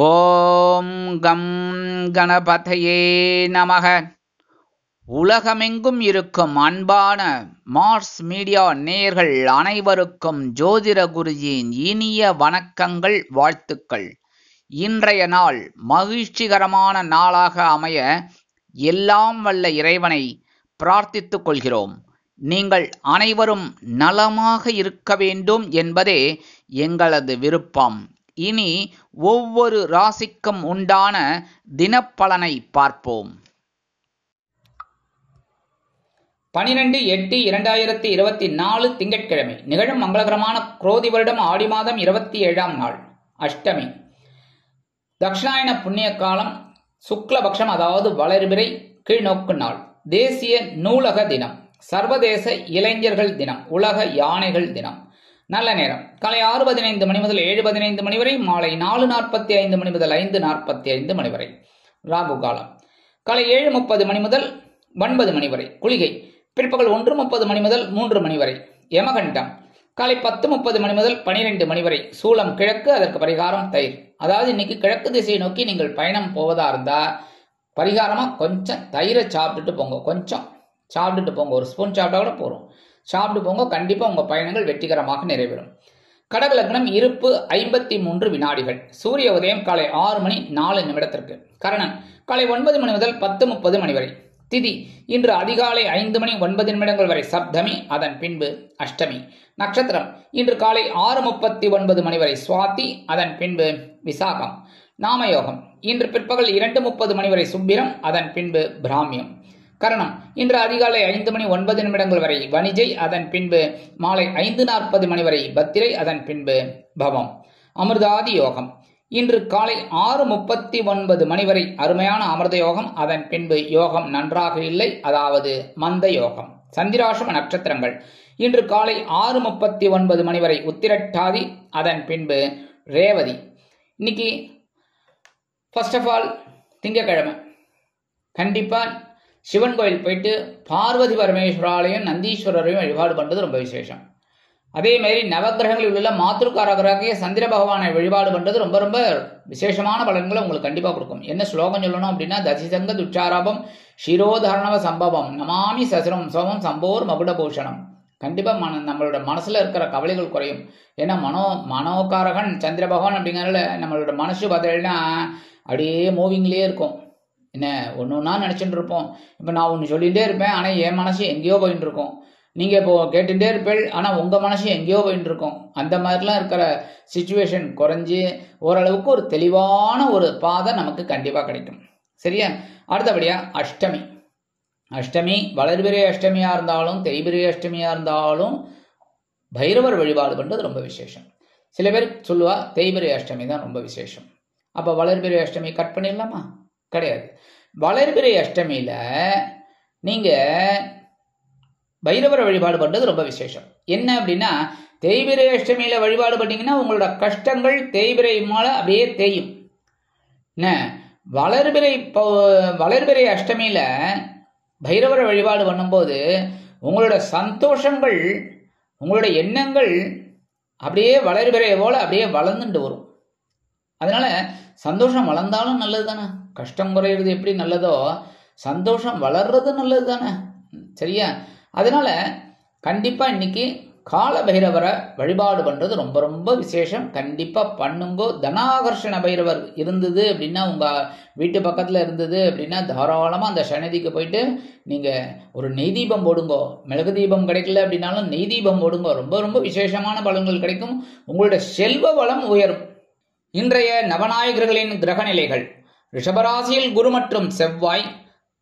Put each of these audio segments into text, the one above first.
ஓம் come கணபதையே நமக. உலகமெங்கும் இருக்கும் அன்பான மார்ஸ் மீடியா நேயர்கள் அனைவருக்கும் ஜோதிட குருஜியின் இனிய வணக்கங்கள், வாழ்த்துக்கள். இன்றைய நாள் மகிழ்ச்சிகரமான நாளாக அமைய எல்லாம் வல்ல இறைவனை பிரார்த்தித்துக் கொள்கிறோம். நீங்கள் அனைவரும் நலமாக இருக்க வேண்டும் என்பதே எங்களது விருப்பம். இனி ஒவ்வொரு ராசிக்கும் உண்டான தினப்பலனை பார்ப்போம். 12/8/2024 திங்கட்கிழமை நிகழும் மங்களகரமான குரோதி வருடம் ஆடி மாதம் 27ஆம் நாள் அஷ்டமி. தக்ஷணாயன புண்ணிய காலம் சுக்லபக்ஷம், அதாவது வளர்பிறை கீழ்நோக்கு நாள். தேசிய நூலக தினம், சர்வதேச இளைஞர்கள் தினம், உலக யானைகள் தினம். நல்ல நேரம் காலை 6:15 மணி முதல் 7:15 மணி வரை, மாலை 4:45 மணி முதல் 5:45 மணி வரை. ராகு காலம் காலை 7:30 மணி முதல் 9 மணி வரை. குளிகை பிற்பகல் 1:30 மணி முதல் 3 மணி வரை. யமகண்டம் காலை 10:30 மணி முதல் 12 மணி வரை. சூலம் கிழக்கு, அதற்கு பரிகாரம் தயிர். அதாவது இன்னைக்கு கிழக்கு திசையை நோக்கி நீங்கள் பயணம் போவதா இருந்தா பரிகாரமா கொஞ்சம் தயிரை சாப்பிட்டுட்டு போங்க. கொஞ்சம் சாப்பிட்டுட்டு போங்க, ஒரு ஸ்பூன் சாப்பிட்டா கூட போறோம். சாப்பிட்டு போங்க, கண்டிப்பா உங்க பயணங்கள் வெற்றிகரமாக நிறைவேறும். கடக லக்னம், இருப்பு 53 வினாடிகள். சூரிய உதயம் காலை 6 மணி 4 நிமிடத்திற்கு. கரணன் காலை 9 மணி முதல் 10:30 மணி வரை. திதி இன்று அதிகாலை 5 மணி 9 நிமிடங்கள் வரை சப்தமி, அதன் பின்பு அஷ்டமி. நட்சத்திரம் இன்று காலை 6:39 மணி வரை சுவாதி, அதன் பின்பு விசாகம். நாமயோகம் இன்று பிற்பகல் 2:30 மணி வரை சுப்பிரம், அதன் பின்பு பிராமியம். கரணம் இன்று அதிகாலை 5 மணி 9 நிமிடங்கள் வரை வணிஜை, அதன் பின்பு மாலை 5:40 மணி வரை பத்திரை, அதன் பின்பு பவம். அமிர்தாதி யோகம் இன்று காலை 6:39 மணி வரை அருமையான அமிர்த யோகம், அதன் பின்பு யோகம் நன்றாக இல்லை, அதாவது மந்த யோகம். சந்திராஷ்டம நட்சத்திரங்கள் இன்று காலை 6:39 மணி வரை உத்திரட்டாதி, அதன் பின்பு ரேவதி. இன்னைக்கு ஃபர்ஸ்ட் ஆஃப் ஆல் திங்கக்கிழமை, கண்டிப்பா சிவன் கோயில் போயிட்டு பார்வதி பரமேஸ்வராலையும் நந்தீஸ்வரரையும் வழிபாடு பண்றது ரொம்ப விசேஷம். அதே மாதிரி நவகிரகங்களில் உள்ள மாத்ருகாரகராகிய சந்திர பகவானை வழிபாடு பண்றது ரொம்ப ரொம்ப விசேஷமான பலன்களை உங்களுக்கு கண்டிப்பா கொடுக்கும். என்ன ஸ்லோகம் சொல்லணும் அப்படின்னா, தசிசங்க துச்சாராபம் ஷிரோதாரணவ சம்பவம் நமாமி சசிரம் சோமம் சம்போர் மகுடபூஷணம். கண்டிப்பா நம்மளோட மனசுல இருக்கிற கவலைகள் குறையும். ஏன்னா மனோகாரகன் சந்திர பகவான் அப்படிங்கறதுல நம்மளோட மனசு பார்த்தீங்கன்னா அப்படியே மூவிங்லேயே இருக்கும். என்ன ஒன்னா நினைச்சுட்டு இருப்போம். இப்ப நான் ஒன்று சொல்லிகிட்டே இருப்பேன், ஆனா என் மனசு எங்கேயோ போயிட்டு இருக்கோம். நீங்க இப்போ கேட்டுட்டே இருப்பேன், ஆனா உங்க மனசு எங்கேயோ போயிட்டு இருக்கும். அந்த மாதிரிலாம் இருக்கிற சிச்சுவேஷன் குறைஞ்சு ஓரளவுக்கு ஒரு தெளிவான ஒரு பாதை நமக்கு கண்டிப்பா கிடைக்கும். சரியா? அடுத்தபடியா அஷ்டமி. அஷ்டமி வளர்பிறை அஷ்டமியா இருந்தாலும் தேய்பிறை அஷ்டமியா இருந்தாலும் பைரவர் வழிபாடு பண்றது ரொம்ப விசேஷம். சில பேர் சொல்லுவா தேய்பிறை அஷ்டமி தான் ரொம்ப விசேஷம். அப்ப வளர்பிறை அஷ்டமி கட் பண்ணிடலாமா? கிடையாது. வளர்பிறை அஷ்டமியில நீங்க பைரவரை வழிபாடு பண்றது ரொம்ப விசேஷம். என்ன அப்படின்னா, தேய்பிறை அஷ்டமியில வழிபாடு பண்ணீங்கன்னா உங்களோட கஷ்டங்கள் தேய்பிறை மேல அப்படியே தேயும். என்ன வளர்பிறை அஷ்டமியில பைரவரை வழிபாடு பண்ணும்போது உங்களோட சந்தோஷங்கள், உங்களோட எண்ணங்கள் அப்படியே வளர்பிறை போல அப்படியே வளர்ந்துட்டு வரும். அதனால சந்தோஷம் வளர்ந்தாலும் நல்லது தானே. கஷ்டம் குறையிறது எப்படி நல்லதோ, சந்தோஷம் வளர்றது நல்லது தானே. சரியா? அதனால கண்டிப்பா இன்னைக்கு கால பைரவரை வழிபாடு பண்றது ரொம்ப ரொம்ப விசேஷம். கண்டிப்பா பண்ணுங்கோ. தனாகர்ஷண பைரவர் இருந்தது அப்படின்னா, உங்க வீட்டு பக்கத்துல இருந்தது அப்படின்னா, தாராளமா அந்த சன்னதிக்கு போயிட்டு நீங்க ஒரு நெய் தீபம் போடுங்கோ. மிளகு தீபம் கிடைக்கல அப்படின்னாலும் நெய் தீபம் போடுங்கோ. ரொம்ப ரொம்ப விசேஷமான பலன்கள் கிடைக்கும். உங்களோட செல்வ வளம் உயரும். இன்றைய நவநாயகர்களின் கிரக நிலைகள்: ரிஷபராசியில் குரு மற்றும் செவ்வாய்,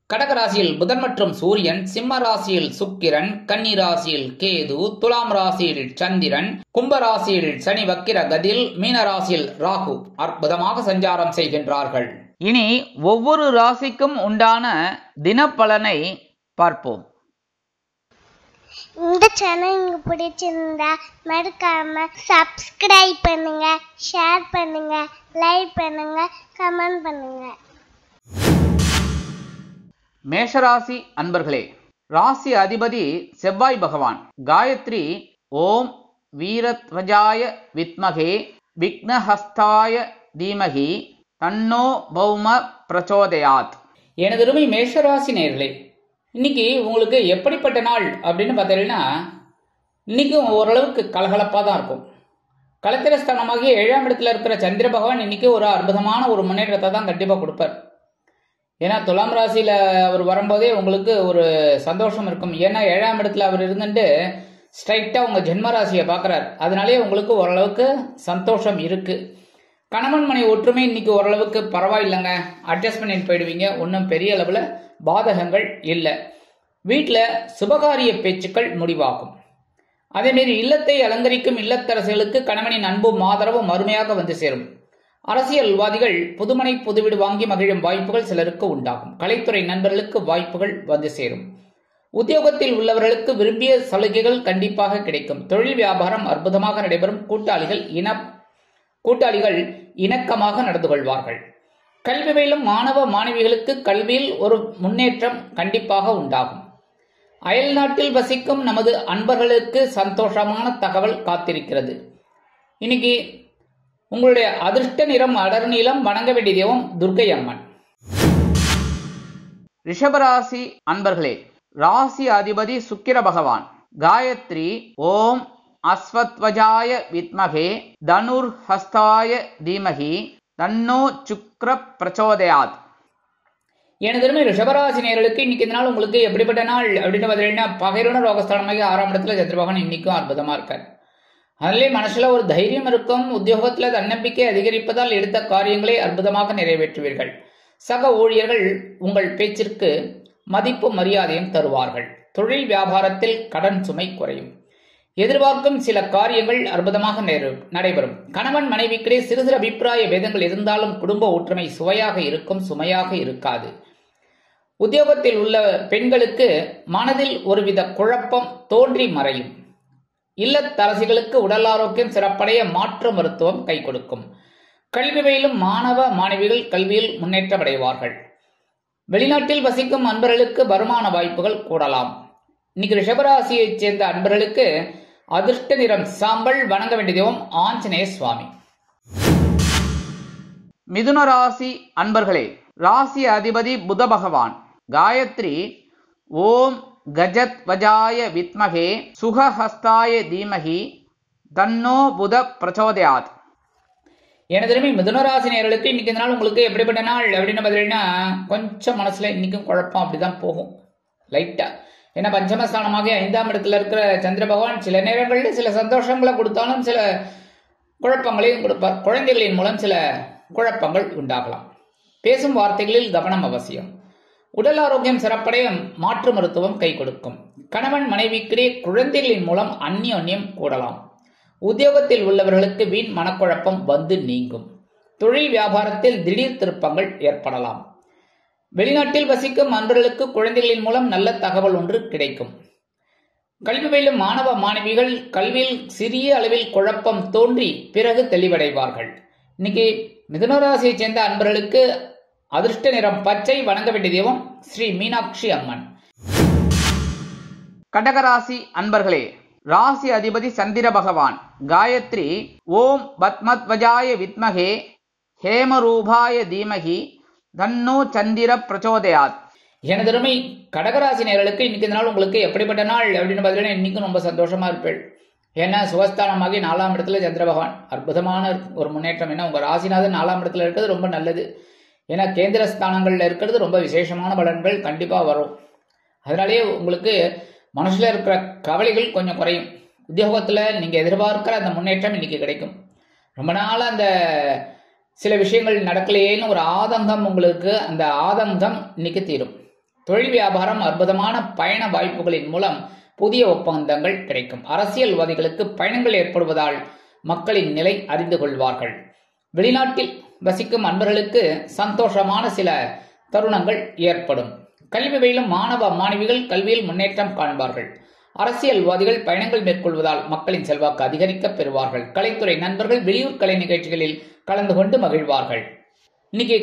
கடகராசியில் புதன் மற்றும் சூரியன், சிம்ம ராசியில் சுக்கிரன், கன்னி ராசியில் கேது, துலாம் ராசியில் சந்திரன், கும்பராசியில் சனி வக்கிர கதியில், மீன ராசியில் ராகு அற்புதமாக சஞ்சாரம் செய்கின்றார்கள். இனி ஒவ்வொரு ராசிக்கும் உண்டான தினப்பலனை பார்ப்போம். இந்த சேனல் உங்களுக்கு பிடிச்சிருந்தா மறக்காம சப்ஸ்கிரைப் பண்ணுங்க, ஷேர் பண்ணுங்க, லைக் பண்ணுங்க, கமெண்ட் பண்ணுங்க. மேஷராசி அன்பர்களே, ராசி அதிபதி செவ்வாய் பகவான். காயத்ரி ஓம் வீரத்வஜாய வித்மகே விக்னஹஸ்தாய தீமகி தன்னோ பௌம பிரச்சோதயாத். எனதருமை மேஷராசி நேயர்களே, இன்னைக்கு உங்களுக்கு எப்படிப்பட்ட நாள் அப்படின்னு பார்த்தீங்கன்னா, இன்னைக்கும் ஓரளவுக்கு கலகலப்பாக தான் இருக்கும். களத்திரஸ்தானமாகி 7ஆம் இடத்துல இருக்கிற சந்திர பகவான் இன்னைக்கு ஒரு அற்புதமான ஒரு முன்னேற்றத்தை தான் கண்டிப்பாக கொடுப்பார். ஏன்னா துலாம் ராசியில் அவர் வரும்போதே உங்களுக்கு ஒரு சந்தோஷம் இருக்கும். ஏன்னா 7ஆம் இடத்துல அவர் இருந்துட்டு ஸ்ட்ரைட்டாக உங்கள் ஜென்ம ராசியை பார்க்குறாரு. அதனாலே உங்களுக்கு ஓரளவுக்கு சந்தோஷம் இருக்குது. கணவன் மனை ஒற்றுமை இன்னைக்கு ஓரளவுக்கு பரவாயில்லைங்க, அட்ஜஸ்ட் பண்ணிட்டு போயிடுவீங்க. ஒன்றும் பெரிய அளவில் பாதகங்கள் இல்லை. வீட்டில் சுபகாரிய பேச்சுக்கள் முடிவாகும். அதேமாரி இல்லத்தை அலங்கரிக்கும் இல்லத்தரசிகளுக்கு கணவனின் அன்பும் ஆதரவும் அருமையாக வந்து சேரும். அரசியல்வாதிகள் புதுமனை புதுவீடு வாங்கி மகிழும் வாய்ப்புகள் சிலருக்கு உண்டாகும். கலைத்துறை நண்பர்களுக்கு வாய்ப்புகள் வந்து சேரும். உத்தியோகத்தில் உள்ளவர்களுக்கு விரும்பிய சலுகைகள் கண்டிப்பாக கிடைக்கும். தொழில் வியாபாரம் அற்புதமாக நடைபெறும். கூட்டாளிகள் இணக்கமாக நடந்து கொள்வார்கள். கல்வி பயிலும் மாணவ மாணவிகளுக்கு கல்வியில் ஒரு முன்னேற்றம் கண்டிப்பாக உண்டாகும். அயல் நாட்டில் வசிக்கும் நமது அன்பர்களுக்கு சந்தோஷமான தகவல் காத்திருக்கிறது. இன்னைக்கு உங்களுடைய அதிர்ஷ்ட நிறம் அடர் நீலம். வணங்க வேண்டிய தெய்வம் துர்க்கை அம்மன். ரிஷபராசி அன்பர்களே, ராசி அதிபதி சுக்கிர பகவான். காயத்ரி ஓம் அஸ்வத்வஜாய வித்மகே தனுர் ஹஸ்தாய தீமகி தன்னோ சுக்ர பிரச்சோதயாத். எனதருமை ரிஷபராசி நேயர்களுக்கு இன்னைக்கு இந்த நாள் உங்களுக்கு எப்படிப்பட்ட நாள் அப்படின்னு பார்த்தீங்கன்னா, பகைருண ரோகஸ்தானமாகி 6ஆம் இடத்துல சந்திர பகவான் இன்னைக்கும் அற்புதமா இருக்கார். அதிலே மனசுல ஒரு தைரியம் இருக்கும். உத்தியோகத்துல தன்னம்பிக்கை அதிகரிப்பதால் எடுத்த காரியங்களை அற்புதமாக நிறைவேற்றுவீர்கள். சக ஊழியர்கள் உங்கள் பேச்சிற்கு மதிப்பு மரியாதையும் தருவார்கள். தொழில் வியாபாரத்தில் கடன் சுமை குறையும். எதிர்பார்க்கும் சில காரியங்கள் அற்புதமாக நடைபெறும். கணவன் மனைவிக்கிடையே சிறு சிறு அபிப்பிராய பேதங்கள் இருந்தாலும் குடும்ப ஒற்றுமை சுவையாக இருக்கும், சுமையாக இருக்காது. உத்தியோகத்தில் உள்ள பெண்களுக்கு மனதில் ஒருவித குழப்பம் தோன்றி மறையும். இல்லத்தரசிகளுக்கு உடல் ஆரோக்கியம் சிறப்படைய மாற்று மருத்துவம் கை கொடுக்கும். கல்வி பயிலும் மாணவ மாணவிகள் கல்வியில் முன்னேற்றம் அடைவார்கள். வெளிநாட்டில் வசிக்கும் அன்பர்களுக்கு வருமான வாய்ப்புகள் கூடலாம். இன்னைக்கு ரிஷபராசியைச் சேர்ந்த அன்பர்களுக்கு அதிர்ஷ்ட நிறம் சாம்பல். வணங்க வேண்டிய தெய்வம் ஆஞ்சநேய சுவாமி. மிதுன ராசி அன்பர்களே, ராசி அதிபதி புத பகவான். காயத்ரி ஓம் கஜத் வஜாய வித்மகே சுகஹஸ்தாய தீமகி தன்னோ புத பிரச்சோதயாத். எனதருமை மிதுனராசி நேயர்களுக்கு இன்னைக்கு இந்த நாள் உங்களுக்கு எப்படிப்பட்ட நாள் அப்படின்னு பார்த்தீங்கன்னா, கொஞ்சம் மனசுல இன்னைக்கும் குழப்பம் அப்படிதான் போகும் லைட்டா. ஏன்னா பஞ்சமஸ்தானமாக 5ஆம் இடத்துல இருக்கிற சந்திர பகவான் சில நேரங்களில் சில சந்தோஷங்களை கொடுத்தாலும் சில குழப்பங்களையும் கொடுப்பார். குழந்தைகளின் மூலம் சில குழப்பங்கள் உண்டாகலாம். பேசும் வார்த்தைகளில் கவனம் அவசியம். உடல் ஆரோக்கியம் சிறப்படைய மாற்று மருத்துவம் கை கொடுக்கும். கணவன் மனைவிக்கிடையே குழந்தைகளின் மூலம் அந்யோன்யம் கூடலாம். உத்தியோகத்தில் உள்ளவர்களுக்கு வீண் மனக்குழப்பம் வந்து நீங்கும். தொழில் வியாபாரத்தில் திடீர் திருப்பங்கள் ஏற்படலாம். வெளிநாட்டில் வசிக்கும் அன்பர்களுக்கு குழந்தைகளின் மூலம் நல்ல தகவல் ஒன்று கிடைக்கும். கல்வி பயிலும் மாணவ மாணவிகள் கல்வியில் சிறிய அளவில் குழப்பம் தோன்றி பிறகு தெளிவடைவார்கள். இன்னைக்கு மிதுனராசியைச் சேர்ந்த அன்பர்களுக்கு அதிர்ஷ்ட நிறம் பச்சை. வணங்க வேண்டிய தெய்வம் ஸ்ரீ மீனாட்சி அம்மன். கடகராசி அன்பர்களே, ராசி அதிபதி சந்திர பகவான். காயத்ரி ஓம் பத்மத்வஜாய வித்மகே ஹேமரூபாய தீமகி தன்னோ சந்திர பிரச்சோதயாத். எனதருமை கடகராசி நேயர்களுக்கு இன்னைக்கு இந்த நாள் உங்களுக்கு எப்படிப்பட்ட நாள் அப்படின்னு பார்த்தீங்கன்னா, இன்னைக்கும் ரொம்ப சந்தோஷமா இருப்பேன். ஏன்னா சுகஸ்தானமாகி 4ஆம் இடத்துல சந்திர பகவான் அற்புதமான ஒரு முன்னேற்றம். ஏன்னா உங்க ராசிநாதன் 4ஆம் இடத்துல இருக்கிறது ரொம்ப நல்லது. ஏன்னா கேந்திர ஸ்தானங்கள்ல இருக்கிறது ரொம்ப விசேஷமான பலன்கள் கண்டிப்பா வரும். அதனாலேயே உங்களுக்கு மனசுல இருக்கிற கவலைகள் கொஞ்சம் குறையும். உத்தியோகத்துல நீங்க எதிர்பார்க்கிற அந்த முன்னேற்றம் இன்னைக்கு கிடைக்கும். ரொம்ப நாள் அந்த சில விஷயங்கள் நடக்கலையேன்னு ஒரு ஆதங்கம் உங்களுக்கு, அந்த ஆதங்கம் இன்னைக்கு தீரும். தொழில் வியாபாரம் அற்புதமான பயண வாய்ப்புகளின் மூலம் புதிய ஒப்பந்தங்கள் கிடைக்கும். அரசியல்வாதிகளுக்கு பயணங்கள் ஏற்படுவதால் மக்களின் நிலை அறிந்து கொள்வார்கள். வெளிநாட்டில் வசிக்கும் அன்பர்களுக்கு சந்தோஷமான சில தருணங்கள் ஏற்படும். கல்வி பயிலும் மாணவ மாணவிகள் கல்வியில் முன்னேற்றம் காண்பார்கள். அரசியல்வாதிகள் பயணங்கள் மேற்கொள்வதால் மக்களின் செல்வாக்கு அதிகரிக்க பெறுவார்கள். கலைத்துறை நண்பர்கள் வெளியூர் கலை நிகழ்ச்சிகளில் கலந்து கொண்டு மகிழ்வார்கள். இன்னைக்கு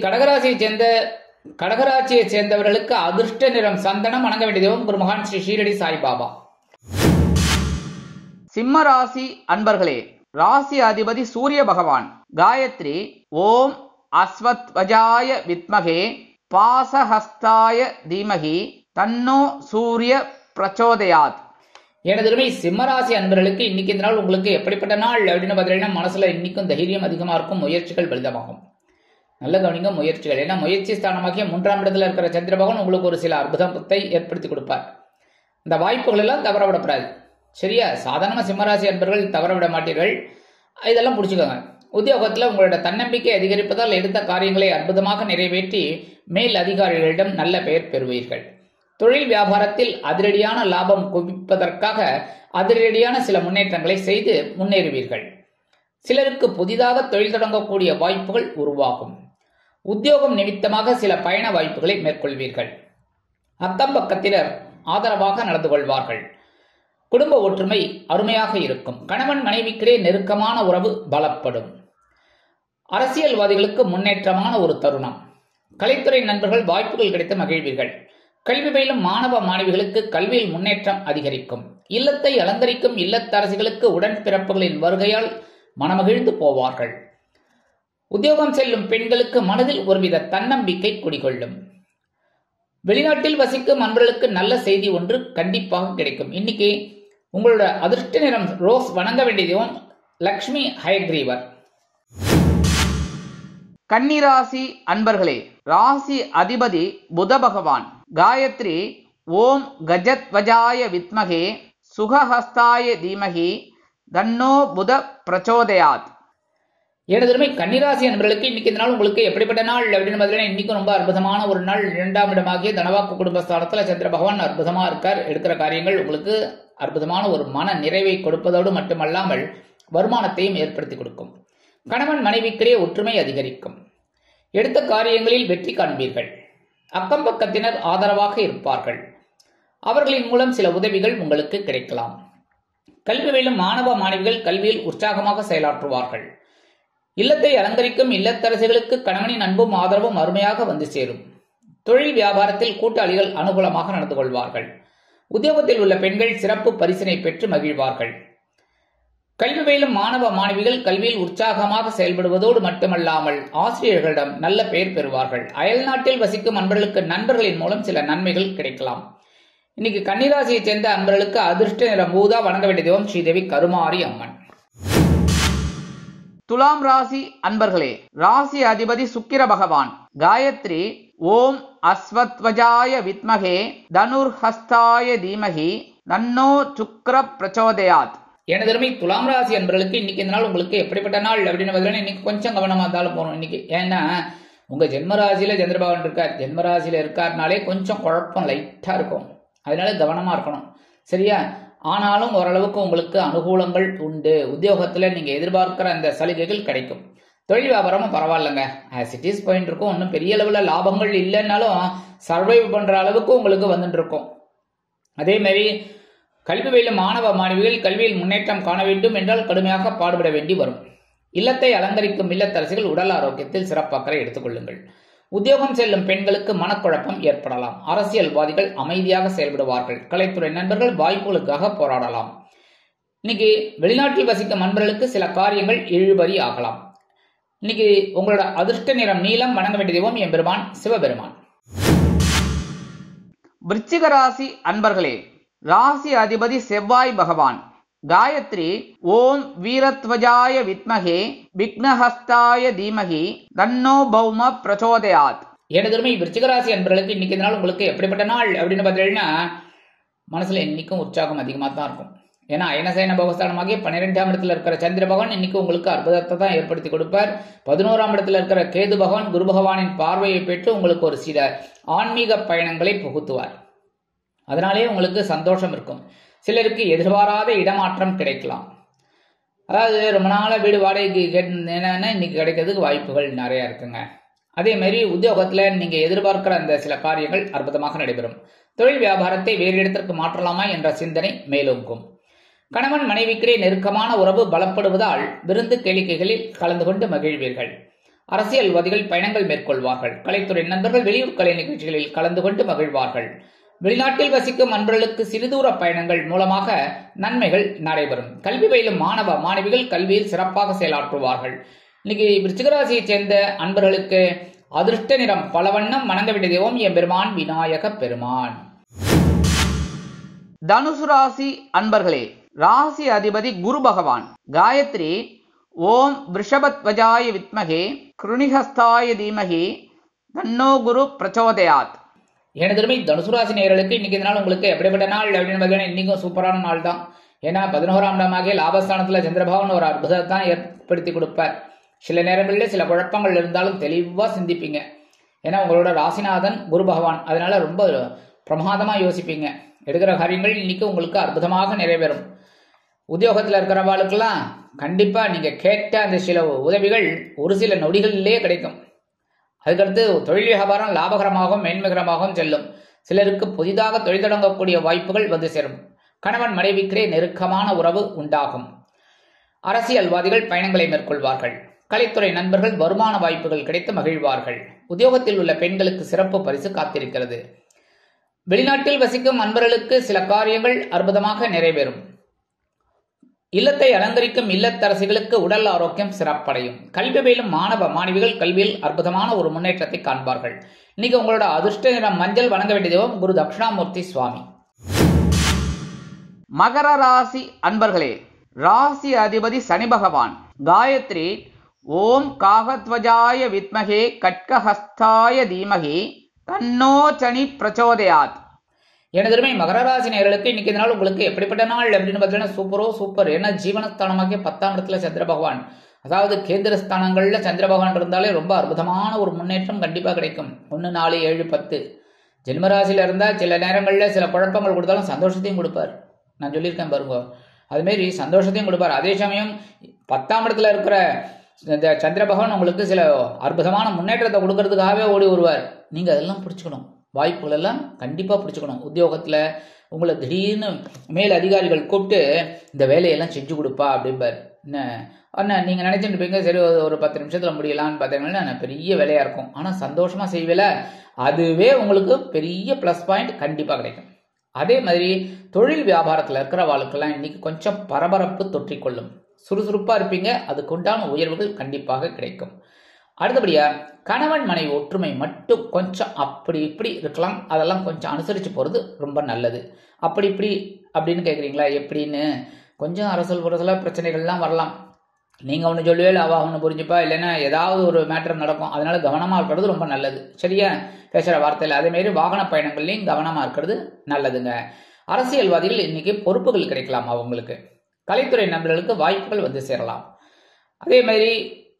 கடகராசியை சேர்ந்தவர்களுக்கு அதிர்ஷ்ட நிறம் சந்தனம். வணங்க வேண்டிய தெய்வம் குருமகான் ஸ்ரீ ஷீரடி சாய்பாபா. சிம்ம ராசி அன்பர்களே, ராசி அதிபதி சூரிய பகவான். காயத்ரி ஓம் அஸ்வத்வஜாய வித்மகே பாசஹஸ்தாய தீமகி தன்னோ சூரிய பிரச்சோதயாத். எனதுமே சிம்மராசி அன்பர்களுக்கு இன்னைக்கு இந்த நாள் உங்களுக்கு எப்படிப்பட்ட நாள் அப்படின்னு பார்த்தீங்கன்னா மனசுல இன்னைக்கும் தைரியம் அதிகமா இருக்கும், முயற்சிகள் பலிதமாகும். நல்ல கவனிங்க முயற்சிகள். ஏன்னா முயற்சி ஸ்தானமாகிய 3ஆம் இடத்துல இருக்கிற சந்திர பகவான் உங்களுக்கு ஒரு சில அற்புதத்தை ஏற்படுத்தி கொடுப்பார். இந்த வாய்ப்புகள் எல்லாம் தவற விடப்படாது. சரியா? சாதாரண சிம்மராசி அன்பர்கள் தவற விட மாட்டீர்கள். இதெல்லாம் பிடிச்சிக்கோங்க. உத்தியோகத்தில் உங்களோட தன்னம்பிக்கை அதிகரிப்பதால் எடுத்த காரியங்களை அற்புதமாக நிறைவேற்றி மேல் அதிகாரிகளிடம் நல்ல பெயர் பெறுவீர்கள். தொழில் வியாபாரத்தில் அதிரடியான லாபம் குவிப்பதற்காக அதிரடியான சில முன்னேற்றங்களை செய்து முன்னேறுவீர்கள். சிலருக்கு புதிதாக தொழில் தொடங்கக்கூடிய வாய்ப்புகள் உருவாகும். உத்தியோகம் நிமித்தமாக சில பயண வாய்ப்புகளை மேற்கொள்வீர்கள். அக்கம் பக்கத்தினர் ஆதரவாக நடந்து கொள்வார்கள். குடும்ப ஒற்றுமை அருமையாக இருக்கும். கணவன் மனைவிக்கிடையே நெருக்கமான உறவு பலப்படும். அரசியல்வாதிகளுக்கு முன்னேற்றமான ஒரு தருணம். கலைத்துறை நண்பர்கள் வாய்ப்புகள் கிடைத்து மகிழ்வீர்கள். கல்வி பயிலும் மாணவ மாணவிகளுக்கு கல்வியில் முன்னேற்றம் அதிகரிக்கும். இல்லத்தை அலங்கரிக்கும் இல்லத்தரசிகளுக்கு உடன்பிறப்புகளின் வருகையால் மனமகிழ்ந்து போவார்கள். உத்தியோகம் செல்லும் பெண்களுக்கு மனதில் ஒருவித தன்னம்பிக்கை குடிகொள்ளும். வெளிநாட்டில் வசிக்கும் அன்பர்களுக்கு நல்ல செய்தி ஒன்று கண்டிப்பாக கிடைக்கும். இன்னைக்கு உங்களோட அதிர்ஷ்ட நிறம் ரோஸ். வணங்க வேண்டியதும் லக்ஷ்மி ஹயக்ரீவர். கன்னிராசி அன்பர்களே, ராசி அதிபதி புத பகவான். காயத்ரி ஓம் கஜத்வஜாய வித்மகே சுகஹஸ்தாய தீமகி தன்னோ புத பிரச்சோதயாத். எனதுமே கன்னிராசி அன்பர்களுக்கு இன்னைக்கு இந்த நாள் உங்களுக்கு எப்படிப்பட்ட நாள் அப்படின்னு பார்த்தீங்கன்னா இன்னைக்கும் ரொம்ப அற்புதமான ஒரு நாள். 2ஆம் இடமாகிய தனவாக்கு குடும்பஸ்தானத்தில் சந்திர பகவான் அற்புதமா இருக்கார். எடுக்கிற காரியங்கள் உங்களுக்கு அற்புதமான ஒரு மன நிறைவை கொடுப்பதோடு மட்டுமல்லாமல் வருமானத்தையும் ஏற்படுத்தி கொடுக்கும். கணவன் மனைவிக்கிடையே ஒற்றுமை அதிகரிக்கும். எடுத்த காரியங்களில் வெற்றி காண்பீர்கள். அக்கம் பக்கத்தினர் ஆதரவாக இருப்பார்கள். அவர்களின் மூலம் சில உதவிகள் உங்களுக்கு கிடைக்கலாம். கல்வி பயிலும் மாணவ மாணவிகள் கல்வியில் உற்சாகமாக செயலாற்றுவார்கள். இல்லத்தை அலங்கரிக்கும் இல்லத்தரசிகளுக்கு கணவனின் அன்பும் ஆதரவும் அருமையாக வந்து சேரும். தொழில் வியாபாரத்தில் கூட்டாளிகள் அனுகூலமாக நடந்து கொள்வார்கள். உத்தியோகத்தில் உள்ள பெண்கள் சிறப்பு பரிசினை பெற்று மகிழ்வார்கள். கல்வி பயிலும் மாணவ மாணவிகள் கல்வியில் உற்சாகமாக செயல்படுவதோடு மட்டுமல்லாமல் ஆசிரியர்களிடம் நல்ல பெயர் பெறுவார்கள். அயல் நாட்டில் வசிக்கும் அன்பர்களுக்கு நண்பர்களின் மூலம் சில நன்மைகள் கிடைக்கலாம். இன்னைக்கு கன்னிராசியைச் சேர்ந்த அன்பர்களுக்கு அதிர்ஷ்ட நிறம் ஊதா. வணங்க வேண்டிய தெய்வம் ஸ்ரீதேவி கருமாரி அம்மன். துலாம் ராசி அன்பர்களே, ராசி அதிபதி சுக்கிர பகவான். காயத்ரி ஓம் அஸ்வத்வஜாய வித்மகே தனுர்ஹஸ்தாய தீமகி தன்னோ சுக்கிர பிரச்சோதயாத். எனதருமை துலாம் ராசி அன்பர்களுக்கு இன்னைக்கு இந்த நாள் உங்களுக்கு எப்படிப்பட்ட நாள் அப்படின்னு பார்த்தீங்கன்னா இன்னைக்கு கொஞ்சம் கவனமா இருந்தாலும் போகணும். இன்னைக்கு ஏன்னா உங்க ஜென்மராசியில சந்திரபகவான் இருக்கார். ஜென்மராசியில இருக்காருனாலே கொஞ்சம் குழப்பம் லைட்டா இருக்கும். அதனால கவனமா இருக்கணும். சரியா? ஆனாலும் ஓரளவுக்கு உங்களுக்கு அனுகூலங்கள் உண்டு. உத்தியோகத்துல நீங்க எதிர்பார்க்கிற அந்த சலுகைகள் கிடைக்கும். தொழில் வியாபாரமும் பரவாயில்லைங்க, ஆஸ் இட் இஸ் போயிட்டு இருக்கும். ஒன்றும் பெரிய அளவுல லாபங்கள் இல்லைன்னாலும் சர்வைவ் பண்ற அளவுக்கு உங்களுக்கு வந்துட்டு இருக்கும். அதே மாதிரி கல்வி பயிலும் மாணவ மாணவிகள் கல்வியில் முன்னேற்றம் காண வேண்டும் என்றால் கடுமையாக பாடுபட வேண்டி வரும். இல்லத்தை அலங்கரிக்கும் இல்லத்தரசிகள் உடல் ஆரோக்கியத்தில் சிறப்பாக்கரை எடுத்துக்கொள்ளுங்கள். உத்தியோகம் செல்லும் பெண்களுக்கு மனக்குழப்பம் ஏற்படலாம். அரசியல்வாதிகள் அமைதியாக செயல்படுவார்கள். கலைத்துறை நண்பர்கள் வாய்ப்புகளுக்காக போராடலாம். இன்னைக்கு வெளிநாட்டில் வசிக்கும் நண்பர்களுக்கு சில காரியங்கள் இழுபறி ஆகலாம். இன்னைக்கு உங்களோட அதிர்ஷ்ட நிறம் நீலம். வணங்க வேண்டிய தெய்வம் எம்பெருமான் சிவபெருமான். விருச்சிக ராசி அன்பர்களே, ராசி அதிபதி செவ்வாய் பகவான். காயத்ரி ஓம் வீரத்வஜாய வித்மகே விக்னஹஸ்தாய தீமகி தன்னோ பௌம பிரச்சோதயாத். எனதருமை விருச்சிகராசி அன்பர்களுக்கு இன்னைக்கு நாள் உங்களுக்கு எப்படிப்பட்ட நாள் அப்படின்னு பார்த்தீங்கன்னா மனசுல இன்னைக்கும் உற்சாகம் அதிகமாக தான் இருக்கும். ஏன்னா அயனசயன பகஸ்தானமாகிய 12ஆம் இடத்துல இருக்கிற சந்திர பகவான் இன்னைக்கு உங்களுக்கு அற்புதத்தை தான் ஏற்படுத்தி கொடுப்பார். 11ஆம் இடத்துல இருக்கிற கேது பகவான் குரு பகவானின் பார்வையை பெற்று உங்களுக்கு ஒரு சில ஆன்மீக பயணங்களை புகுத்துவார். அதனாலே உங்களுக்கு சந்தோஷம் இருக்கும். சிலருக்கு எதிர்பாராத இடமாற்றம் கிடைக்கலாம். அதாவது ரொம்ப நாள வீடு வாடகைக்கு என்னன்னா இன்னைக்கு கிடைக்கிறதுக்கு வாய்ப்புகள் நிறைய இருக்குங்க. அதே மாதிரி உத்தியோகத்துல நீங்க எதிர்பார்க்கிற அந்த சில காரியங்கள் அற்புதமாக நடைபெறும். தொழில் வியாபாரத்தை வேறு இடத்திற்கு மாற்றலாமா என்ற சிந்தனை மேலோங்கும். கணவன் மனைவிக்கிடையே நெருக்கமான உறவு பலப்படுவதால் விருந்து கேளிக்கைகளில் கலந்து கொண்டு மகிழ்வீர்கள். அரசியல்வாதிகள் பயணங்கள் மேற்கொள்வார்கள். கலைத்துறை நண்பர்கள் வெளியூர் கலை நிகழ்ச்சிகளில் கலந்து கொண்டு மகிழ்வார்கள். வெளிநாட்டில் வசிக்கும் நண்பர்களுக்கு சிறுதூர பயணங்கள் மூலமாக நன்மைகள் நடைபெறும். கல்வி பயிலும் மாணவ மாணவிகள் கல்வியில் சிறப்பாக செயலாற்றுவார்கள். இன்னைக்கு விருச்சிகராசியை சேர்ந்த அன்பர்களுக்கு அதிர்ஷ்ட நிறம் பலவண்ணம், வணங்க வேண்டிய தெய்வம் எம்பெருமான் விநாயக பெருமான். தனுசு ராசி அன்பர்களே, ராசி அதிபதி குரு பகவான். காயத்ரி ஓம் விருஷபத்வஜாய வித்மகே கிருணிஹஸ்தாய தீமகி தன்னோ குரு பிரச்சோதயாத். எனதுமே தனுசு ராசி நேயர்களுக்கு இன்னைக்கு இந்த நாள் உங்களுக்கு எப்படிப்பட்ட நாள் அப்படின்னு பார்த்தீங்கன்னா இன்னைக்கும் சூப்பரான நாள் தான். ஏன்னா 11ஆம் இடமாக லாபஸ்தானத்துல சந்திரபகவான் ஒரு அற்புதத்தான் ஏற்படுத்தி கொடுப்பார். சில நேரங்களில் சில குழப்பங்கள் இருந்தாலும் தெளிவா சிந்திப்பீங்க. ஏன்னா உங்களோட ராசிநாதன் குரு பகவான், அதனால ரொம்ப பிரமாதமா யோசிப்பீங்க. எடுக்கிற காரியங்கள் இன்னைக்கு உங்களுக்கு அற்புதமாக நிறைவேறும். உத்தியோகத்தில் இருக்கிறவாளுக்கெல்லாம் கண்டிப்பா நீங்க கேட்ட அந்த சில உதவிகள் ஒரு சில நொடிகளிலே கிடைக்கும். அதுக்கடுத்து தொழில் வியாபாரம் லாபகரமாகவும் மேன்மைகரமாகவும் செல்லும். சிலருக்கு புதிதாக தொழில் தொடங்கக்கூடிய வாய்ப்புகள் வந்து சேரும். கணவன் மனைவிக்கிடையே நெருக்கமான உறவு உண்டாகும். அரசியல்வாதிகள் பயணங்களை மேற்கொள்வார்கள். கலைத்துறை நண்பர்கள் வருமான வாய்ப்புகள் கிடைத்து மகிழ்வார்கள். உத்தியோகத்தில் உள்ள பெண்களுக்கு சிறப்பு பரிசு காத்திருக்கிறது. வெளிநாட்டில் வசிக்கும் அன்பர்களுக்கு சில காரியங்கள் அற்புதமாக நிறைவேறும். இல்லத்தை அலங்கரிக்கும் இல்லத்தரசிகளுக்கு உடல் ஆரோக்கியம் சிறப்படையும். கல்வி பயிலும் மாணவ மாணவிகள் கல்வியில் அற்புதமான ஒரு முன்னேற்றத்தை காண்பார்கள். இன்னைக்கு உங்களோட அதிர்ஷ்ட நிறம் மஞ்சள், வணங்க வேண்டிய தெய்வம் குரு தட்சிணாமூர்த்தி சுவாமி. மகர ராசி அன்பர்களே, ராசி அதிபதி சனி பகவான். காயத்ரி ஓம் காகத்வஜாய வித்மகே கட்கஹஸ்தாய தீமகி தன்னோ சனி பிரச்சோதயாத். எனதுமே மகர ராசி நேயர்களுக்கு இன்னைக்கு இந்த நாள் உங்களுக்கு எப்படிப்பட்ட நாள் அப்படின்னு பார்த்தீங்கன்னா சூப்பர். ஏன்னா ஜீவனஸ்தானமாகிய 10ஆம் இடத்துல சந்திர பகவான், அதாவது கேந்திர ஸ்தானங்கள்ல சந்திர பகவான் இருந்தாலே ரொம்ப அற்புதமான ஒரு முன்னேற்றம் கண்டிப்பா கிடைக்கும். 1, 4, 7, 10 ஜென்மராசியில இருந்தா சில நேரங்கள்ல சில குழப்பங்கள் கொடுத்தாலும் சந்தோஷத்தையும் கொடுப்பார். நான் சொல்லியிருக்கேன் பாருங்க, அதுமாரி சந்தோஷத்தையும் கொடுப்பார். அதே சமயம் 10ஆம் இடத்துல இருக்கிற இந்த சந்திர பகவான் உங்களுக்கு சில அற்புதமான முன்னேற்றத்தை கொடுக்கறதுக்காகவே ஓடி வருவார். நீங்க அதெல்லாம் பிடிச்சுக்கணும், வாய்ப்புகள் எல்லாம் கண்டிப்பா பிடிச்சுக்கணும். உத்தியோகத்துல உங்களை திடீர்னு மேல் அதிகாரிகள் கூப்பிட்டு இந்த வேலையெல்லாம் செஞ்சு கொடுப்பா அப்படிம்பார். என்ன நீங்க நினைச்சுட்டு இருப்பீங்க, சரி ஒரு 10 நிமிஷத்துல முடியலான்னு பார்த்தீங்கன்னா பெரிய வேலையா இருக்கும். ஆனா சந்தோஷமா செய்வேல, அதுவே உங்களுக்கு பெரிய பிளஸ் பாயிண்ட் கண்டிப்பா கிடைக்கும். அதே மாதிரி தொழில் வியாபாரத்தில் இருக்கிற வாழ்க்கெல்லாம் இன்னைக்கு கொஞ்சம் பரபரப்பு தொற்றிக்கொள்ளும். சுறுசுறுப்பா இருப்பீங்க, அதுக்கு உண்டான உயர்வுகள் கண்டிப்பாக கிடைக்கும். அடுத்தபடியா கணவன் மனைவி ஒற்றுமை மட்டும் கொஞ்சம் அப்படி இப்படி இருக்கலாம். அதெல்லாம் கொஞ்சம் அனுசரித்து போகிறது ரொம்ப நல்லது. அப்படி இப்படி அப்படின்னு கேட்குறீங்களா, எப்படின்னு கொஞ்சம் அரசல் புரசலாக பிரச்சனைகள்லாம் வரலாம். நீங்கள் ஒன்று சொல்லுவே இல்லை, அவள் ஒன்று புரிஞ்சுப்பா, இல்லைன்னா ஏதாவது ஒரு மேட்டர் நடக்கும். அதனால கவனமாக இருக்கிறது ரொம்ப நல்லது. சரியா, பேசுகிற வார்த்தையில். அதேமாரி வாகன பயணங்கள்லையும் கவனமாக இருக்கிறது நல்லதுங்க. அரசியல்வாதிகள் இன்னைக்கு பொறுப்புகள் கிடைக்கலாம் அவங்களுக்கு. கலைத்துறை நண்பர்களுக்கு வாய்ப்புகள் வந்து சேரலாம். அதே மாதிரி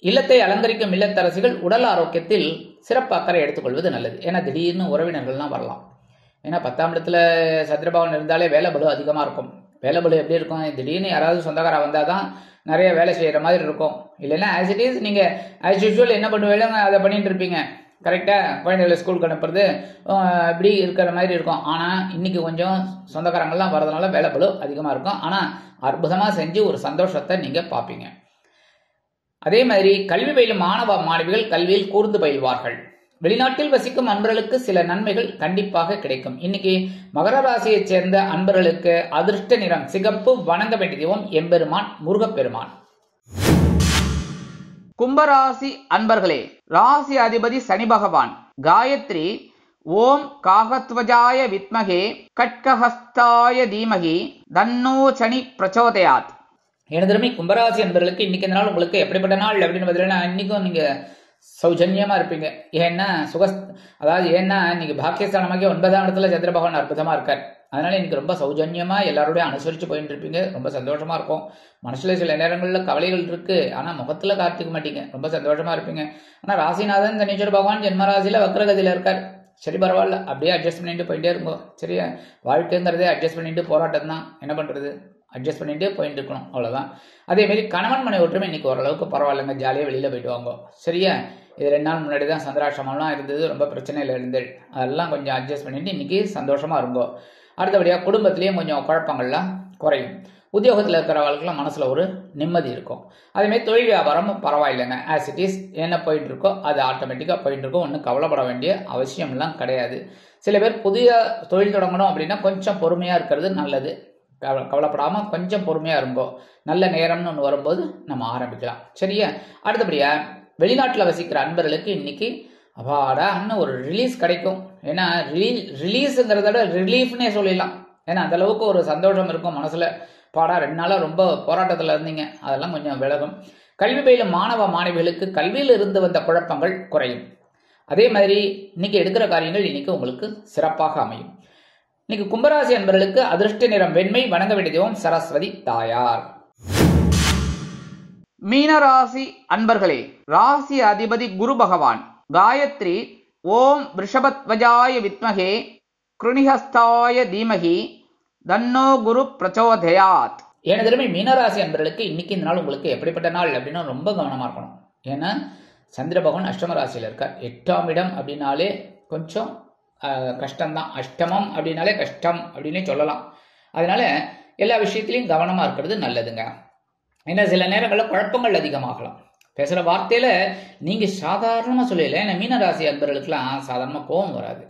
இல்லத்தை அலங்கரிக்கும் இல்லத்தரசிகள் உடல் ஆரோக்கியத்தில் சிறப்பு அக்கறை எடுத்துக்கொள்வது நல்லது. ஏன்னா திடீர்னு உறவினர்கள்லாம் வரலாம். ஏன்னா 10ஆம் இடத்துல சந்திரபவன் இருந்தாலே வேலை பளு அதிகமாக இருக்கும். வேலை பளு எப்படி இருக்கும், திடீர்னு யாராவது சொந்தக்காரா வந்தால் தான் நிறைய வேலை செய்கிற மாதிரி இருக்கும். இல்லைன்னா ஆஸ் இட் இஸ் நீங்கள் ஆஸ் யூஸ்வல் என்ன பண்ணுவீங்க அதை பண்ணிட்டு இருப்பீங்க. கரெக்டாக குழந்தைகளை ஸ்கூலுக்கு அனுப்புறது இப்படி இருக்கிற மாதிரி இருக்கும். ஆனால் இன்னைக்கு கொஞ்சம் சொந்தக்காரங்கள்லாம் வரதுனால வேலை பளு அதிகமாக இருக்கும். ஆனால் அற்புதமாக செஞ்சு ஒரு சந்தோஷத்தை நீங்கள் பார்ப்பீங்க. அதே மாதிரி கல்வி பயிலும் மாணவ மாணவிகள் கல்வியில் கூர்ந்து பயில்வார்கள். வெளிநாட்டில் வசிக்கும் அன்பர்களுக்கு சில நன்மைகள் கண்டிப்பாக கிடைக்கும். இன்னைக்கு மகர ராசியைச் சேர்ந்த அன்பர்களுக்கு அதிர்ஷ்ட நிறம் சிகப்பு, வணங்க வேண்டிய தெய்வம் எம்பெருமான் முருகப்பெருமான். கும்பராசி அன்பர்களே, ராசி அதிபதி சனி பகவான். காயத்ரி ஓம் காகத்வஜாய வித்மகே கட்கஹஸ்தாய தீமகி தன்னோ சனி பிரச்சோதயாத். எனதுமே கும்பராசி அன்பர்களுக்கு இன்னைக்கு இந்த நாள் உங்களுக்கு எப்படிப்பட்ட நாள் அப்படின்னு பார்த்தீங்கன்னா இன்னைக்கும் நீங்க சௌஜன்யமா இருப்பீங்க. ஏன்னா ஏன்னா இன்னைக்கு பாக்கியஸ்தானமாக 9ஆம் இடத்துல சந்திர பகவான் அற்புதமா இருக்கார். அதனால இன்னைக்கு ரொம்ப சௌஜன்யமா எல்லாரோடையும் அனுசரிச்சு போயிட்டு இருப்பீங்க. ரொம்ப சந்தோஷமா இருக்கும். மனசுல சில நேரங்களில் கவலைகள் இருக்கு, ஆனா முகத்துல காட்டிக்க மாட்டீங்க. ரொம்ப சந்தோஷமா இருப்பீங்க. ஆனா ராசிநாதன் சனீஸ்வர பகவான் ஜென்மராசியில வக்ரகதியில இருக்கார். சரி, பரவாயில்ல, அப்படியே அட்ஜஸ்ட் பண்ணிட்டு போயிட்டே இருக்கும். சரியா, வாழ்க்கைங்கிறதே அட்ஜஸ்ட் பண்ணிட்டு போராட்டம் தான். என்ன பண்றது, அட்ஜஸ்ட் பண்ணிட்டு போயிட்டு இருக்கணும், அவ்வளவுதான். அதே மாதிரி கணவன் மனை ஒற்றுமை இன்னைக்கு ஓரளவுக்கு பரவாயில்லைங்க. ஜாலியாக வெளியில போயிட்டு வாங்க. சரியா, இது 2 நாள் முன்னாடி தான் சந்திராசிரமெல்லாம் இருந்தது, ரொம்ப பிரச்சனையில் இருந்தது. அதெல்லாம் கொஞ்சம் அட்ஜஸ்ட் பண்ணிட்டு இன்னைக்கு சந்தோஷமா இருங்கோ. அடுத்தபடியாக குடும்பத்திலையும் கொஞ்சம் குழப்பங்கள்லாம் குறையும். உத்தியோகத்தில் இருக்கிறவர்களுக்குலாம் மனசுல ஒரு நிம்மதி இருக்கும். அதேமாதிரி தொழில் வியாபாரமும் பரவாயில்லைங்க. ஆஸ் இட் இஸ் என்ன போயிட்டு இருக்கோ அது ஆட்டோமேட்டிக்காக போயிட்டு இருக்கோ. ஒன்றும் கவலைப்பட வேண்டிய அவசியம்லாம் கிடையாது. சில பேர் புதிய தொழில் தொடங்கணும் அப்படின்னா கொஞ்சம் பொறுமையாக இருக்கிறது நல்லது. கவலைப்படாமல் கொஞ்சம் பொறுமையாக இருங்கோ. நல்ல நேரம்னு ஒன்று வரும்போது நம்ம ஆரம்பிக்கலாம். சரியா? அடுத்தபடியாக வெளிநாட்டில் வசிக்கிற அன்பர்களுக்கு இன்னைக்கு அப்பாடா இன்னும் ஒரு ரிலீஸ் கிடைக்கும். ஏன்னா ரிலீஸுங்கிறத விட ரிலீஃப்னே சொல்லிடலாம். ஏன்னா அந்தளவுக்கு ஒரு சந்தோஷம் இருக்கும் மனசில். பாடா 2 நாளாக ரொம்ப போராட்டத்தில் இருந்தீங்க, அதெல்லாம் கொஞ்சம் விலகும். கல்வி பயிலும் மாணவ மாணவிகளுக்கு கல்வியில் இருந்து வந்த குழப்பங்கள் குறையும். அதே மாதிரி இன்னைக்கு எடுக்கிற காரியங்கள் இன்னைக்கு உங்களுக்கு சிறப்பாக அமையும். இன்னைக்கு கும்பராசி அன்பர்களுக்கு அதிர்ஷ்ட நிறம் வெண்மை, வணங்க வேண்டிய தெய்வம் சரஸ்வதி தாயார். மீனராசி அன்பர்களே, ராசி அதிபதி குரு பகவான். காயத்ரி ஓம் ரிஷபத்வஜாய வித்மகே கிருணிஹஸ்தாய தீமகி தன்னோ குரு பிரச்சோதயாத். எனது அருமை மீனராசி அன்பர்களுக்கு இன்னைக்கு இந்த நாள் உங்களுக்கு எப்படிப்பட்ட நாள் அப்படின்னா ரொம்ப கவனமாக இருக்கணும். ஏன்னா சந்திர பகவான் அஷ்டம ராசியில் இருக்கார். 8ஆம் இடம் அப்படின்னாலே கொஞ்சம் கஷ்டம்தான். அஷ்டமம் அப்படின்னாலே கஷ்டம் அப்படின்னே சொல்லலாம். அதனால எல்லா விஷயத்திலையும் கவனமாக இருக்கிறது நல்லதுங்க. ஏன்னா சில நேரங்களில் குழப்பங்கள் அதிகமாகலாம். பேசுகிற வார்த்தையில் நீங்கள் சாதாரணமாக சொல்லல. ஏன்னா மீனராசி அன்பர்களுக்கெல்லாம் சாதாரணமாக கோபம் வராது.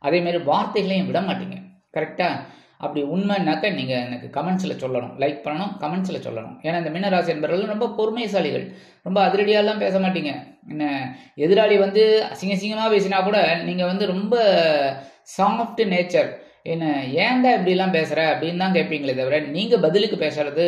அதேமாரி வார்த்தைகளையும் விட மாட்டீங்க. கரெக்டாக? அப்படி உண்மைனாக்க நீங்கள் எனக்கு கமெண்ட்ஸில் சொல்லணும், லைக் பண்ணணும், கமெண்ட்ஸில் சொல்லணும். ஏன்னா இந்த மீனராசி அன்பர்கள் ரொம்ப பொறுமைசாலிகள். ரொம்ப அதிரடியாலாம் பேச மாட்டீங்க. என்ன எதிராளி வந்து அசிங்கமாக பேசினா கூட நீங்கள் ரொம்ப சாஃப்ட் நேச்சர். என்ன ஏன்டா இப்படிலாம் பேசுகிற அப்படின்னு தான் கேட்பீங்களே தவிர நீங்கள் பதிலுக்கு பேசுறது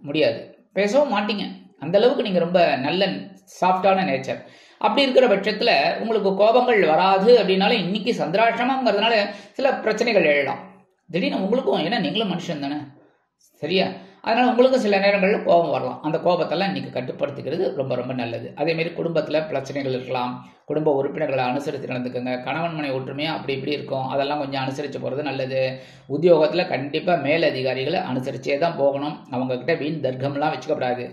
முடியாது, பேசவும் மாட்டீங்க. அந்த அளவுக்கு நீங்கள் ரொம்ப நல்ல சாஃப்டான நேச்சர். அப்படி இருக்கிற பட்சத்தில் உங்களுக்கு கோபங்கள் வராது அப்படின்னாலும் இன்னைக்கு சந்திராஷ்டமங்கிறதுனால சில பிரச்சனைகள் எழலாம் திடீர்னு உங்களுக்கும். ஏன்னா நீங்களும் மனுஷன் தானே, சரியா? அதனால உங்களுக்கும் சில நேரங்களில் கோபம் வரலாம். அந்த கோபத்தெல்லாம் இன்னைக்கு கட்டுப்படுத்திக்கிறது ரொம்ப ரொம்ப நல்லது. அதேமாரி குடும்பத்தில் பிரச்சனைகள் இருக்கலாம். குடும்ப உறுப்பினர்களை அனுசரித்து நடந்துக்கோங்க. கணவன் மனை ஒற்றுமையாக அப்படி இப்படி இருக்கும், அதெல்லாம் கொஞ்சம் அனுசரித்து போகிறது நல்லது. உத்தியோகத்தில் கண்டிப்பாக மேல் அதிகாரிகளை அனுசரிச்சே தான் போகணும். அவங்கக்கிட்ட வீண் தர்க்கம்லாம் வச்சுக்கப்படாது.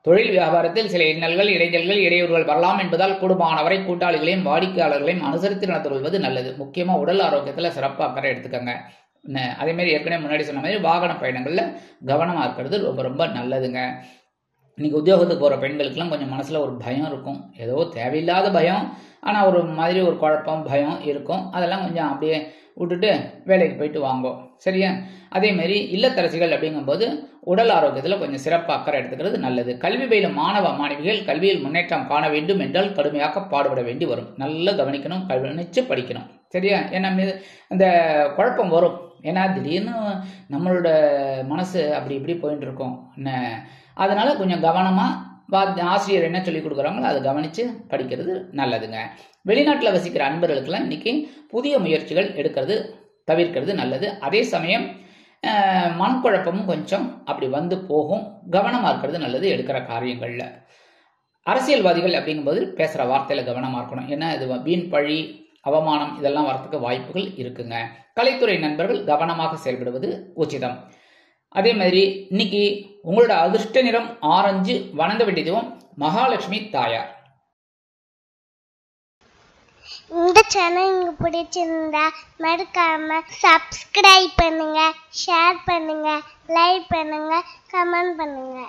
தொழில் வியாபாரத்தில் சில இன்னல்கள், இடைஞ்சல்கள், இடையூறுகள் வரலாம் என்பதால் கூடுமானவரை கூட்டாளிகளையும் வாடிக்கையாளர்களையும் அனுசரித்து நடந்து கொள்வது நல்லது. முக்கியமாக உடல் ஆரோக்கியத்தில் சிறப்பாக அக்கறை எடுத்துக்கோங்க. அதேமாரி ஏற்கனவே முன்னாடி சொன்ன மாதிரி வாகன பயணங்களில் கவனமாக இருக்கிறது ரொம்ப ரொம்ப நல்லதுங்க. இன்னைக்கு உத்தியோகத்துக்கு போகிற பெண்களுக்கெல்லாம் கொஞ்சம் மனசில் ஒரு பயம் இருக்கும். ஏதோ தேவையில்லாத பயம், ஆனால் ஒரு மாதிரி ஒரு குழப்பம் பயம் இருக்கும். அதெல்லாம் கொஞ்சம் அப்படியே விட்டுட்டு வேலைக்கு போயிட்டு வாங்கோ, சரியா? அதேமாரி இல்லத்தரசிகள் அப்படிங்கும்போது உடல் ஆரோக்கியத்தில் கொஞ்சம் சிறப்பாக அக்கறை எடுத்துக்கிறது நல்லது. கல்வி பயிலும் மாணவ மாணவிகள் கல்வியில் முன்னேற்றம் காண வேண்டும் என்றால் கடுமையாக பாடுபட வேண்டி வரும். நல்லா கவனிக்கணும், கவனித்து படிக்கணும், சரியா? ஏன்னா இந்த குழப்பம் வரும். ஏன்னா திடீர்னு நம்மளோட மனசு அப்படி இப்படி போயிட்டு இருக்கோம். அதனால கொஞ்சம் கவனமாக ஆசிரியர் என்ன சொல்லி கொடுக்குறாங்களோ அதை கவனித்து படிக்கிறது நல்லதுங்க. வெளிநாட்டில் வசிக்கிற அன்பர்களுக்கெல்லாம் இன்னைக்கு புதிய முயற்சிகள் எடுக்கிறது தவிர்க்கிறது நல்லது. அதே சமயம் மனக்குழப்பமும் கொஞ்சம் அப்படி வந்து போகும். கவனமாக இருக்கிறது நல்லது எடுக்கிற காரியங்களில். அரசியல்வாதிகள் அப்படிங்கும்போது பேசுகிற வார்த்தையில் கவனமாக இருக்கணும். ஏன்னா இது வீண் பழி அவமானம் இதெல்லாம் வரத்துக்கு வாய்ப்புகள் இருக்குங்க. கலைத்துறை நண்பர்கள் கவனமாக செயல்படுவது உச்சிதம். அதே மாதிரி இன்னைக்கு உங்களோட அதிர்ஷ்ட நிறம் ஆரஞ்சு, வணங்க வேண்டிய தெய்வம் மகாலட்சுமி தாயார். இந்த சேனல் உங்களுக்கு பிடிச்சிருந்தா மறக்காம சப்ஸ்கிரைப் பண்ணுங்க, ஷேர் பண்ணுங்க, லைக் பண்ணுங்க, கமெண்ட் பண்ணுங்க.